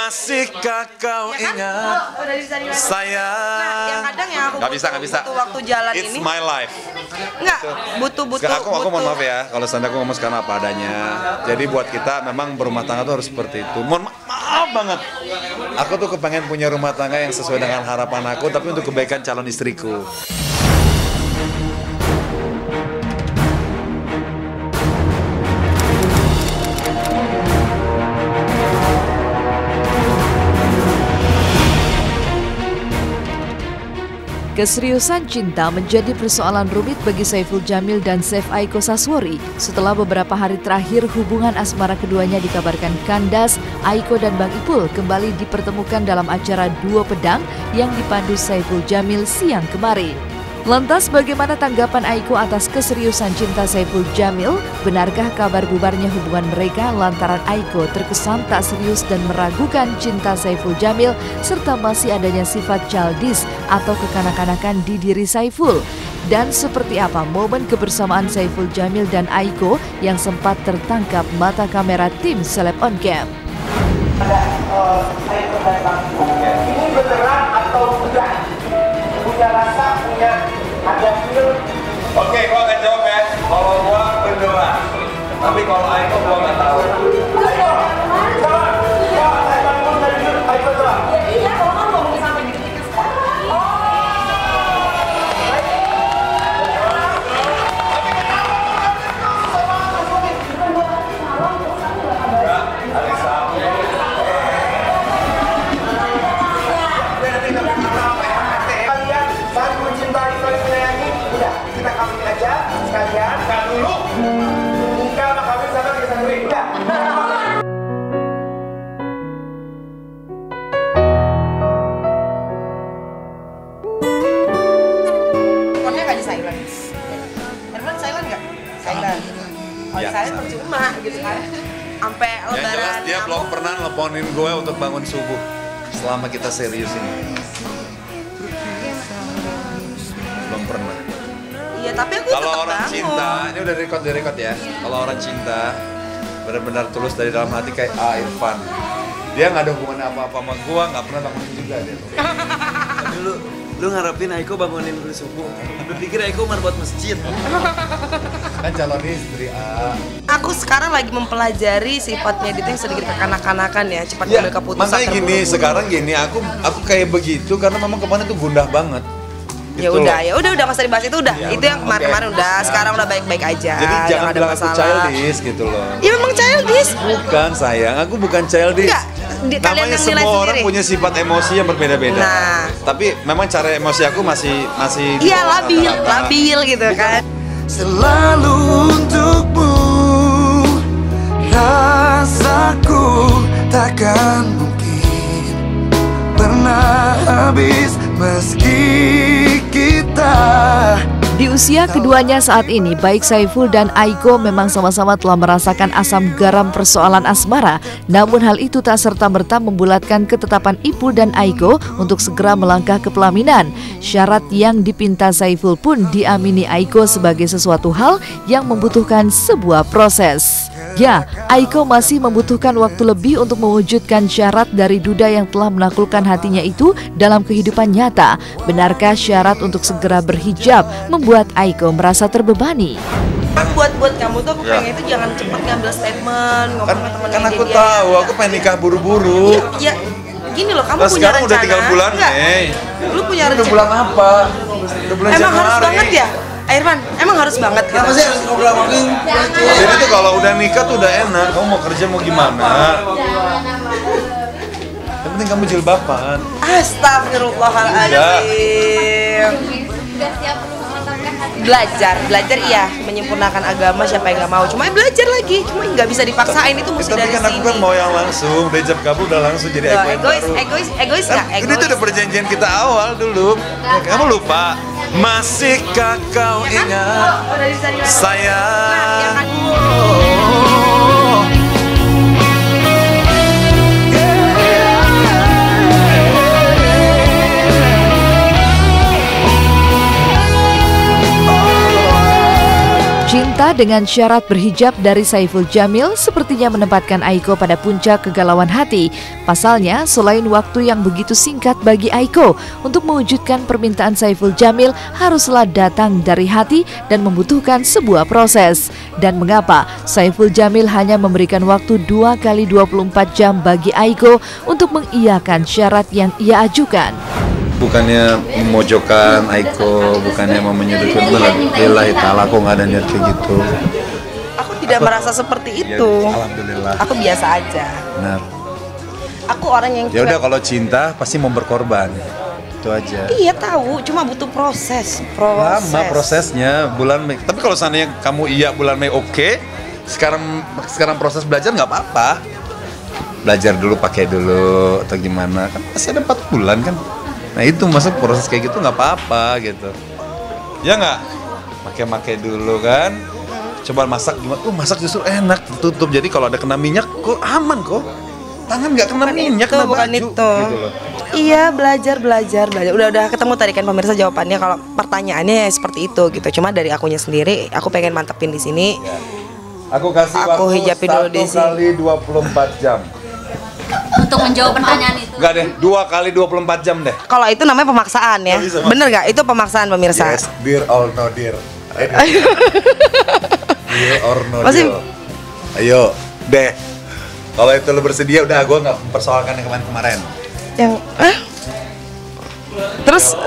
Masihkah kau ingat saya? Nah, yang kadang ya aku butuh waktu jalan It's ini. my life. Enggak, butuh. Aku mohon maaf ya, kalau seandainya aku ngomong sekarang apa adanya. Jadi buat kita memang berumah tangga tuh harus seperti itu. Mohon maaf banget. Aku tuh kepengen punya rumah tangga yang sesuai dengan harapan aku, tapi untuk kebaikan calon istriku. Keseriusan cinta menjadi persoalan rumit bagi Saiful Jamil dan Chef Aiko Saswori. Setelah beberapa hari terakhir hubungan asmara keduanya dikabarkan kandas, Aiko dan Bang Ipul kembali dipertemukan dalam acara Duo Pedang yang dipandu Saiful Jamil siang kemarin. Lantas bagaimana tanggapan Aiko atas keseriusan cinta Saiful Jamil? Benarkah kabar bubarnya hubungan mereka lantaran Aiko terkesan tak serius dan meragukan cinta Saiful Jamil serta masih adanya sifat childish atau kekanak-kanakan di diri Saiful? Dan seperti apa momen kebersamaan Saiful Jamil dan Aiko yang sempat tertangkap mata kamera tim Seleb On Cam? Ini beneran atau enggak? Punya rasa, punya ada feel. Oke, gua akan jawab ya. Kalau gua beneran, tapi kalau Aiko gua nggak tahu. Aiko, Aiko coba. Iya, kalau kamu ngomongin sampai dikit-dikit sekarang. Kita kawin aja sekalian, kan dulu nikah sama kawin sama kita sendiri, udah. Teleponnya nggak di silent. Telepon silent nggak? Silent. Kalau silent percuma gitu kan. Sampai Yang jelas lebaran. dia belum pernah nelponin gue untuk bangun subuh selama kita serius ini. Belum pernah. Iya, tapi aku Kalau tetap orang bangun. cinta, ini udah direkod ya. Kalau orang cinta benar-benar tulus dari dalam hati kayak Irfan. Dia nggak ada hubungan apa-apa sama gua, nggak pernah bangunin juga dia. Dulu lu ngarepin Aiko bangunin lu subuh. Lu pikir Aiko cuma buat masjid. Kan calon istri Aku sekarang lagi mempelajari sifatnya dia yang sedikit kekanak-kanakan ya, cepat Ya, mengambil keputusan. makanya gini, terburu-buru. sekarang gini, aku kayak begitu karena memang kemarin tuh gundah banget. Ya Gitu udah, loh. nggak usah dibahas itu udah. Ya itu udah, yang kemarin-kemarin oke. udah, Ya. sekarang udah baik-baik aja. Jadi nggak jangan ada bilang aku masalah. childish gitu loh. Ya memang childish. Bukan sayang, aku bukan childish. Enggak, kalian Namanya yang nilai semua orang sendiri. punya sifat emosi yang berbeda-beda. Nah. Tapi memang cara emosi aku masih di Iya, bawah rata-rata. labil gitu kan. Selalu untukmu, rasaku takkan mungkin pernah habis meski kita. Di usia keduanya saat ini, baik Saiful dan Aiko memang sama-sama telah merasakan asam garam persoalan asmara. Namun hal itu tak serta-merta membulatkan ketetapan Ipul dan Aiko untuk segera melangkah ke pelaminan. Syarat yang dipinta Saiful pun diamini Aiko sebagai sesuatu hal yang membutuhkan sebuah proses. Ya, Aiko masih membutuhkan waktu lebih untuk mewujudkan syarat dari duda yang telah menaklukkan hatinya itu dalam kehidupan nyata. Benarkah syarat untuk segera berhijab membuat Aiko merasa terbebani? Buat kamu tuh aku Ya. pengen itu jangan cepet ngambil statement, ngomong ke temen Kan aku dia. tahu, aku pengen nikah buru-buru. Ya, gini loh, kamu Nah, punya sekarang rencana. udah tinggal bulan, Enggak, Mei. lu punya Udah rencana. bulan apa? Udah bulan Emang harus Januari. banget ya? Irfan, emang harus banget gitu. Kenapa sih harus ngobrol sama lu? Jadi tuh kalau udah nikah tuh udah enak. Kamu mau kerja mau gimana? Yang penting kamu jilbaban. Astagfirullahaladzim. Belajar iya, menyempurnakan agama siapa yang nggak mau. Cuma belajar lagi, cuma nggak bisa dipaksain, itu mesti Tapi dari kan aku sini. kan mau yang langsung, dari jam kabur udah langsung jadi Loh, aku yang egois baru. nggak? Kan ini tuh udah perjanjian kita awal dulu. Kamu lupa? Masihkah kau ingat saya? Cinta dengan syarat berhijab dari Saiful Jamil sepertinya menempatkan Aiko pada puncak kegalauan hati. Pasalnya, selain waktu yang begitu singkat bagi Aiko untuk mewujudkan permintaan Saiful Jamil haruslah datang dari hati dan membutuhkan sebuah proses. Dan mengapa Saiful Jamil hanya memberikan waktu 2 kali 24 jam bagi Aiko untuk mengiyakan syarat yang ia ajukan? Bukannya memojokkan Aiko, bukannya mau menyudutkan, lillahi ta'ala, aku nggak ada niat kayak gitu. Aku tidak merasa seperti itu. Ya, alhamdulillah. Aku biasa aja. Benar. Aku orang yang Ya udah, kalau cinta pasti mau berkorban. Itu aja. Iya tahu, cuma butuh proses. Lama prosesnya, bulan Mei. Tapi kalau seandainya kamu iya bulan Mei oke, sekarang proses belajar nggak apa-apa. Belajar dulu, pakai dulu atau gimana, kan masih ada 4 bulan kan. Nah itu masuk proses kayak gitu nggak apa-apa gitu. Ya nggak? Pakai dulu kan. Coba masak gimana? Masak justru enak, tertutup. Jadi kalau ada kena minyak kok aman kok. Tangan nggak kena minyak, kena baju. Bukan itu. Gitu loh. Iya, belajar. Udah ketemu tadi kan pemirsa jawabannya kalau pertanyaannya seperti itu gitu. Cuma dari akunya sendiri, aku pengen mantepin di sini. Ya. Aku kasih Aku waktu hijabin dulu di 1 kali 24 jam. Untuk menjawab pertanyaan itu. Enggak deh, 2 kali 24 jam deh. Kalau itu namanya pemaksaan ya. Bener nggak? Itu pemaksaan pemirsa. Yes, dear or no dear. Dear or no Masih- dear. Ayo, deh. Kalau itu lo bersedia, udah gue nggak mempersoalkan yang kemarin. Yang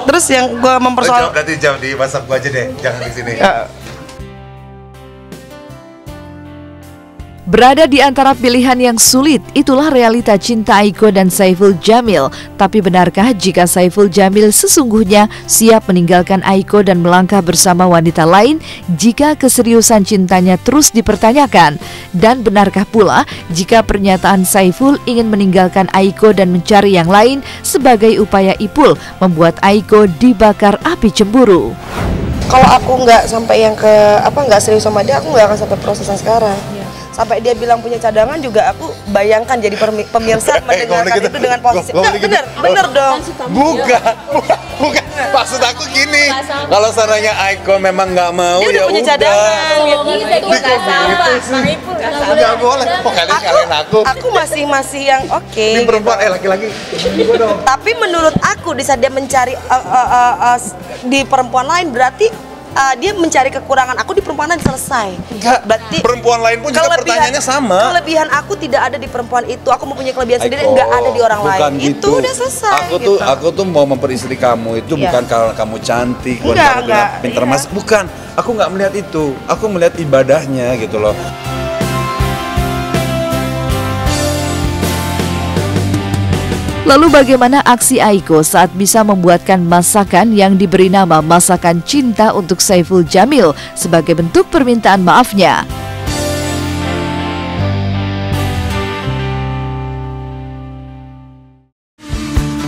Terus yang gue mempersoal. Berarti jam di WhatsApp gue aja deh, jangan di sini. Berada di antara pilihan yang sulit, itulah realita cinta Aiko dan Saiful Jamil. Tapi benarkah jika Saiful Jamil sesungguhnya siap meninggalkan Aiko dan melangkah bersama wanita lain jika keseriusan cintanya terus dipertanyakan? Dan benarkah pula jika pernyataan Saiful ingin meninggalkan Aiko dan mencari yang lain sebagai upaya Ipul membuat Aiko dibakar api cemburu? Kalau aku nggak sampai yang nggak serius sama dia, aku nggak akan sampai proses yang sekarang. Sampai dia bilang punya cadangan juga, aku bayangkan jadi pemirsa mendengarkan itu dengan posisi. Bener dong. Bukan. Maksud aku gini, kalau seandainya Aiko memang nggak mau, Dia udah ya punya udah. cadangan. Nggak boleh. Kok kalian aku? Aku masih yang oke. Ini perempuan, laki-laki. Tapi menurut aku di saat dia mencari di perempuan lain, berarti dia mencari kekurangan aku di perempuan lain, selesai. Enggak, berarti perempuan lain pun juga pertanyaannya sama. Kelebihan aku tidak ada di perempuan itu. Aku mempunyai kelebihan sendiri, nggak ada di orang bukan lain. gitu. Itu udah selesai. Aku tuh mau memperistri kamu itu Iya. bukan karena kamu cantik, bukan Enggak, karena kamu pintar iya. masak, bukan. Aku nggak melihat itu. Aku melihat ibadahnya gitu loh. Lalu bagaimana aksi Aiko saat bisa membuatkan masakan yang diberi nama masakan cinta untuk Saiful Jamil sebagai bentuk permintaan maafnya?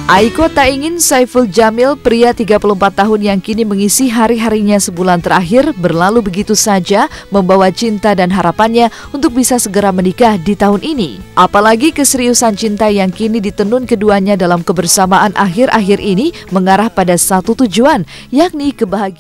Aiko tak ingin Saiful Jamil, pria 34 tahun yang kini mengisi hari-harinya sebulan terakhir, berlalu begitu saja membawa cinta dan harapannya untuk bisa segera menikah di tahun ini. Apalagi keseriusan cinta yang kini ditenun keduanya dalam kebersamaan akhir-akhir ini mengarah pada satu tujuan, yakni kebahagiaan.